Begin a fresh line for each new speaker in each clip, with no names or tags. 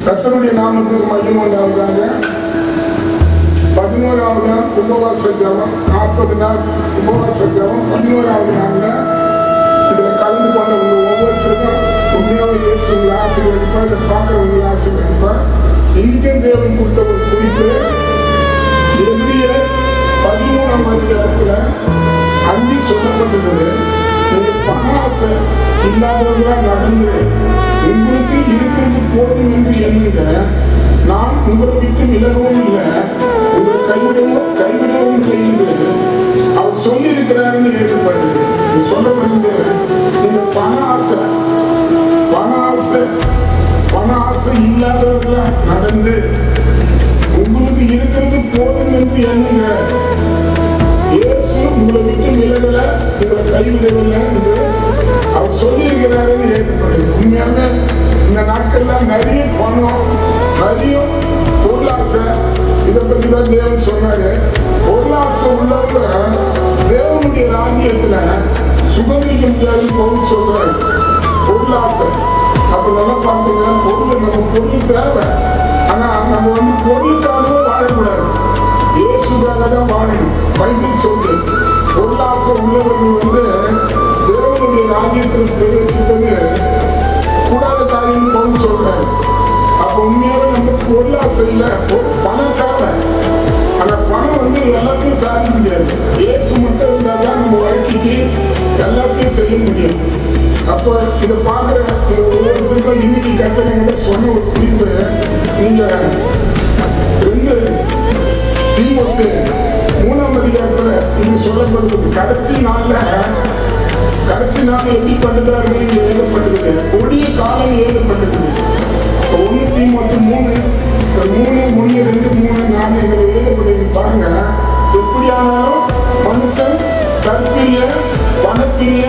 கர்த்தருடைய நாமத்துக்கு மகிமை உண்டாவதாக. 11வது நாள் உபவாச ஜெபம், 40 நாள் உபவாச ஜெபம். 11வது நாள்ல இதுல கலந்து கொண்ட உங்க ஒவ்வொருத்தருக்கும் உண்மையாக இயேசு உங்களை ஆசீர்வதிப்பா. இதை பார்க்குறவங்களை ஆசீர்வதிப்பா. இன்றைக்கும் தேவன் கொடுத்த ஒரு குறிப்பு, எபிரேயர் 13ஆம் அதிகாரத்துல 5 சொல்லப்பட்டது. நீங்க பண ஆசை இல்லாதவர்களா நடந்து உங்களுக்கு இருக்கிறது போதும் என்று எண்ணுங்க. நான் உங்களை விட்டு விலகவும் இல்லை, உங்களை கைவிடவும் இல்லை என்று அவர் சொல்லி இருக்கிறாருன்னு எழுதப்பட்டது. சொல்லப்படுது, நீங்க பண ஆசை இல்லாதவர்களா நடந்து உங்களுக்கு இருக்கிறது போதும் என்று எண்ணுங்க. இயேசு உங்களை விட்டு விலகல, உங்களை கைவிடவில்லை என்று அவர் சொல்லி இருக்கிறாருன்னு எழுதப்படுது. உண்மையாக இந்த நாட்கள்ல நிறைய பணம், நிறைய பொருளாசை, இதை பற்றி தான் தேவன் சொன்னாரு. பொருளாசை உள்ளவங்க தேவனுடைய ராஜ்யத்துல சுகந்திக்க முடியாதுன்னு பொருள் சொல்றாரு. பொருளாசை அப்ப நல்லா பார்த்துங்க, பொருள் தேவை. ஆனா நம்ம பொருளுக்காகவே வாழக்கூடாது, இயேசுக்காக தான் வாழணும். பைபிள் சொல்லு, பொருளாசை உள்ளவர்கள் தேவனுடைய ராஜ்யத்தில் பிரவேசிப்பது கூடாத காரியம் பொருள் சொல்றாரு. அப்ப உண்மையாக நம்ம பொருளாசை இல்லை, பணம் தேவை. ஆனா பணம் எல்லாத்தையும் சாதிக்க முடியாது. இயேசு மட்டும் இருந்தால்தான் நம்ம வாழ்க்கைக்கு எல்லாத்தையும் செய்ய முடியும். அப்போ இதை பார்க்குற ஒவ்வொருத்தருக்கும் இன்னைக்கு கட்டணங்கிட்ட சொன்ன ஒரு குறிப்பு, நீங்க 2 தீமோத்தேயு 3ஆம் அதிகாரத்துல இங்க சொல்லப்படுவது, கடைசி நாள் எப்படி பண்ணுதார்கள் எழுதப்பட்டது, கொடிய காலம் எழுதப்பட்டது. 1 தீமோத்தேயு 3, 1, 2, 3, 4 இதில் எழுதப்பட்டது. பாருங்க, எப்படியானாலும் மனுஷன் தற்பிரிய, பணப்பிரிய,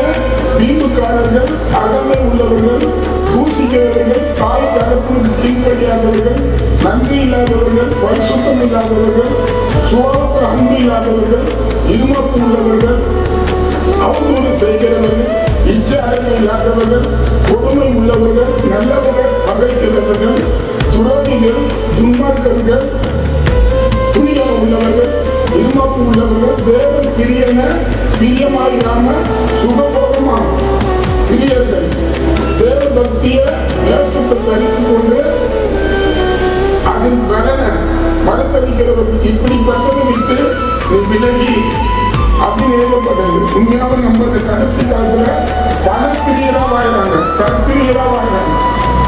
வீம்புக்காரர்கள், அகமை உள்ளவர்கள், தூசிக்கிறவர்கள், தாய் தகப்பனுக்கு கீழ்ப்படியாதவர்கள், நன்றி இல்லாதவர்கள், பரிசுத்தம் இல்லாதவர்கள், சோழத்து அன்பு இல்லாதவர்கள், இருமப்பு உள்ளவர்கள், அவதூறு செய்கிறவர்கள், இச்சை அடமை இல்லாதவர்கள், கொடுமை உள்ளவர்கள், நல்லவர்கள் பகைக்கிறவர்கள், துரோகிகள், துன்மார்க்கர்கள், துணியம் உள்ளவர்கள், இருமப்பு உள்ளவர்கள், தேவன் பிரியமாயிராம சுகபோகமான பிரியர்கள், தேவ பக்திய தேசத்தை தரித்து கொண்டு அதில் மறுத்தளிக்கிறவர்கள், இப்படிப்பட்டதை விட்டு நீ விலகி அப்படின்னு எழுதப்பட்டது. உண்மையாக நம்ம இந்த கடைசி காலத்துல பணப்பிரியரா வாழ்றாங்க, தற்பிரியரா வாழ்றாங்க.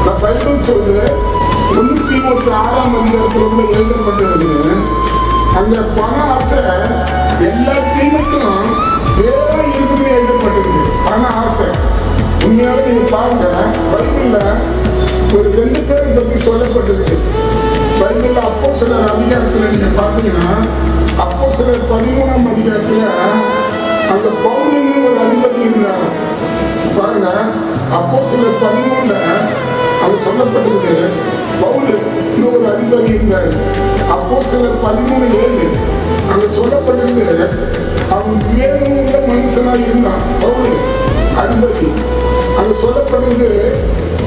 நான் பைபிள் சொல்றது 1 தீமோத்தேயு 6ஆம் அதிகாரத்துல எழுதப்பட்டிருக்கு. அந்த பண ஆசை எல்லா தீமைக்கும் வேற இருக்குதுன்னு எழுதப்பட்டிருக்கு. பண ஆசை உண்மையாக நீங்க பாருங்க, பைபிள்ல ஒரு 2 பேரை பத்தி சொல்லப்பட்டிருக்கு. பைபிள்ல அப்போஸ்தலர் அதிகாரத்துல நீங்க பாத்தீங்கன்னா, அப்போஸ்தலர் 13ஆம் அதிகாரத்துல அங்க பவுலுன்னு ஒரு அதிபதி இருந்தார். பாருங்க, அப்போஸ்தலர் 13ல அங்க சொல்லப்பட்டிருக்கு, பவுலு இன்னும் ஒரு அதிபதி இருந்தார். அப்போஸ்தலர் 13:7 அங்க சொல்லப்பட்டிருக்கு, அவன் விவேகமுள்ள மனுஷனாக இருந்தான் பவுலு அதிபதி. அங்க சொல்லப்படுது,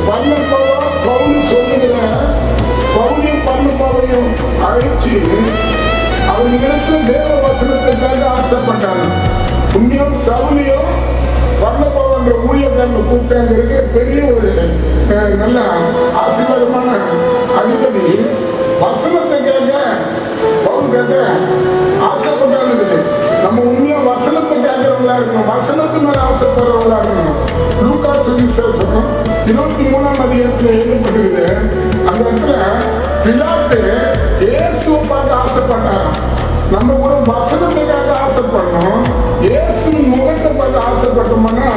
பர்னபாவை பவுல் சொல்லுகிற பவுலையும் பர்னபாவையும் அழைச்சு அவர்களுக்கு தேவ வசனத்துக்காக ஆசைப்பட்டாங்க. உண்மையும் சவுலியும் பர்னபாவன்ற ஊழியக்காரனை கூப்பிட்டாங்க. இருக்கிற பெரிய ஒரு நல்ல ஆசீர்வாதமான அதிபதி வசனத்துக்காக பவுல் கேட்க ஆசைப்பட்டான்னு. நம்ம உண்மையா வசனத்தை கேட்கறவங்களா இருக்கணும், வசனத்து மேல ஆசைப்படுறவங்களா இருக்கணும். லூக்கா சுவிசேஷம் 23ஆம் அதிகாரத்துல எழுதப்பட்டிருக்குது. அந்த இடத்துல பிலாத்து இயேசுவை பார்த்து ஆசைப்பட்டாராம். நம்ம கூட வசனத்துக்காக ஆசைப்படணும், இயேசு முகத்தை பார்த்து ஆசைப்பட்டோம்னா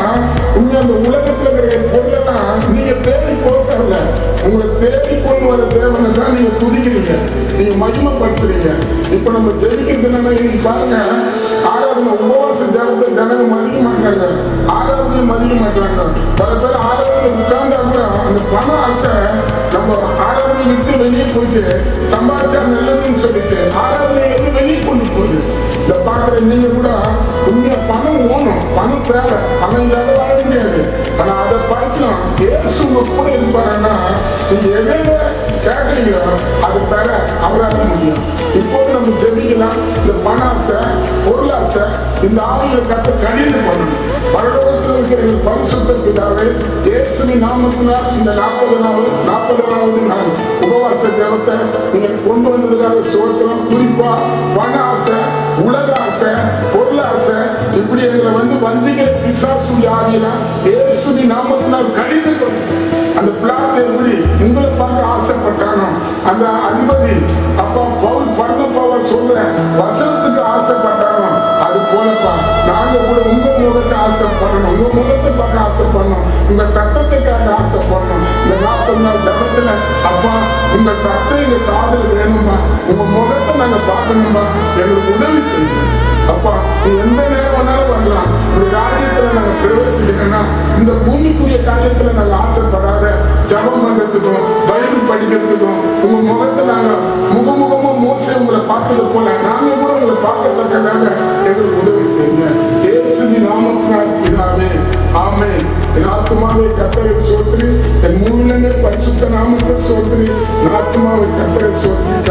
உண்மை அந்த உலகத்துல இருக்கிற பொருளெல்லாம் நீங்க தேடி போகல, உங்களை தேடி கொண்டு வர தேவனை தான் நீங்க துதிக்கிறீங்க, நீங்க மகிமைப்படுத்துறீங்க. இப்ப நம்ம ஜெபிக்கிறது என்னன்னா, பாருங்க, ஆராதனை உபவாச ஜெபத்தை ஜனங்க மதிக்க மாட்டாங்க, ஆராதனையும் மதிக்க மாட்டாங்க. பல பேர் ஆராதனை உட்கார்ந்தா கூட அந்த பண ஆசை நம்ம ஆராதனை விட்டு வெளியே போயிட்டு சம்பாதிச்சா நல்லதுன்னு சொல்லிட்டு ஆராதனை வெளியே கொண்டு போகுது. இதை பார்க்குற நீங்க கூட உண்மையா பணம் ஓணும், பணம் தேவை, பணம் இல்லாத வாழ முடியாது. ஆனா அதை பார்க்கலாம், இயேசு உங்க கூட இருப்பாருன்னா நீங்க எதையில கேட்குறீங்களோ அது தர அவரால் முடியும். இப்போது நம்ம ஜெபிக்கலாம். இந்த பண ஆசை, பொருளாசை, இந்த ஆவியை கட்ட கடிந்து பண்ணணும். பரலோகத்தில் இருக்கிற எங்கள் பரிசுத்த பிதாவே, இயேசுவின் நாமத்தினால் இந்த 40வது நாள் உபவாச ஜெபத்தை நீங்கள் கொண்டு வந்ததுக்காக சோத்திரம். குறிப்பா பண ஆசை, உலக ஆசை, பொருளாசை, இப்படி எங்களை வஞ்சிக்கிற பிசாசுடைய ஆவியெல்லாம் இயேசுவின் நாமத்தினால் கடிந்து பண்ணணும். அந்த பிளாட் எப்படி உங்களை பார்க்க ஆசைப்பட்டானோ, அந்த அதிபதி அப்பா பவுல் பர்னபாவை சொல்ற வசனத்துக்கு ஆசைப்பட்டானோ, அது போலப்பா நாங்க கூட உங்க முகத்தை ஆசைப்படணும், உங்க முகத்தை பார்க்க ஆசைப்படணும், உங்க சத்தத்துக்காக ஆசைப்படணும். இந்த 40 நாள் ஜபத்துல அப்பா உங்க சத்தம் எங்க காதல் வேணும்பா, உங்க முகத்தை நாங்க பார்க்கணும்பா, எங்களுக்கு உதவி செய்யுங்க. அப்பா நீ எந்த நேரம் வேணாலும் வரலாம். இந்த ராஜ்யத்துல நாங்க பிரவேசிக்கணும்னா இந்த பூமிக்குரிய காரியத்துல நாங்க ஆசைப்படாத ஜபம் பண்றதுக்கும் பைபிள் படிக்கிறதுக்கும் உங்க முகத்தை நாங்க முகமுகமா மோசே உங்களை பார்த்தது போல நாங்க கூட உங்களை பார்க்கத்தக்கதாக எங்களுக்கு உதவி செய்யுங்க. இயேசுவின் நாமத்தினால் பிதாவே, ஆமென். என் ஆத்துமாவே கர்த்தரை ஸ்தோத்திரி, என் முழுமே பரிசுத்த நாமத்தை ஸ்தோத்திரி, என் ஆத்துமாவை கர்த்தரை ஸ்தோத்திரி.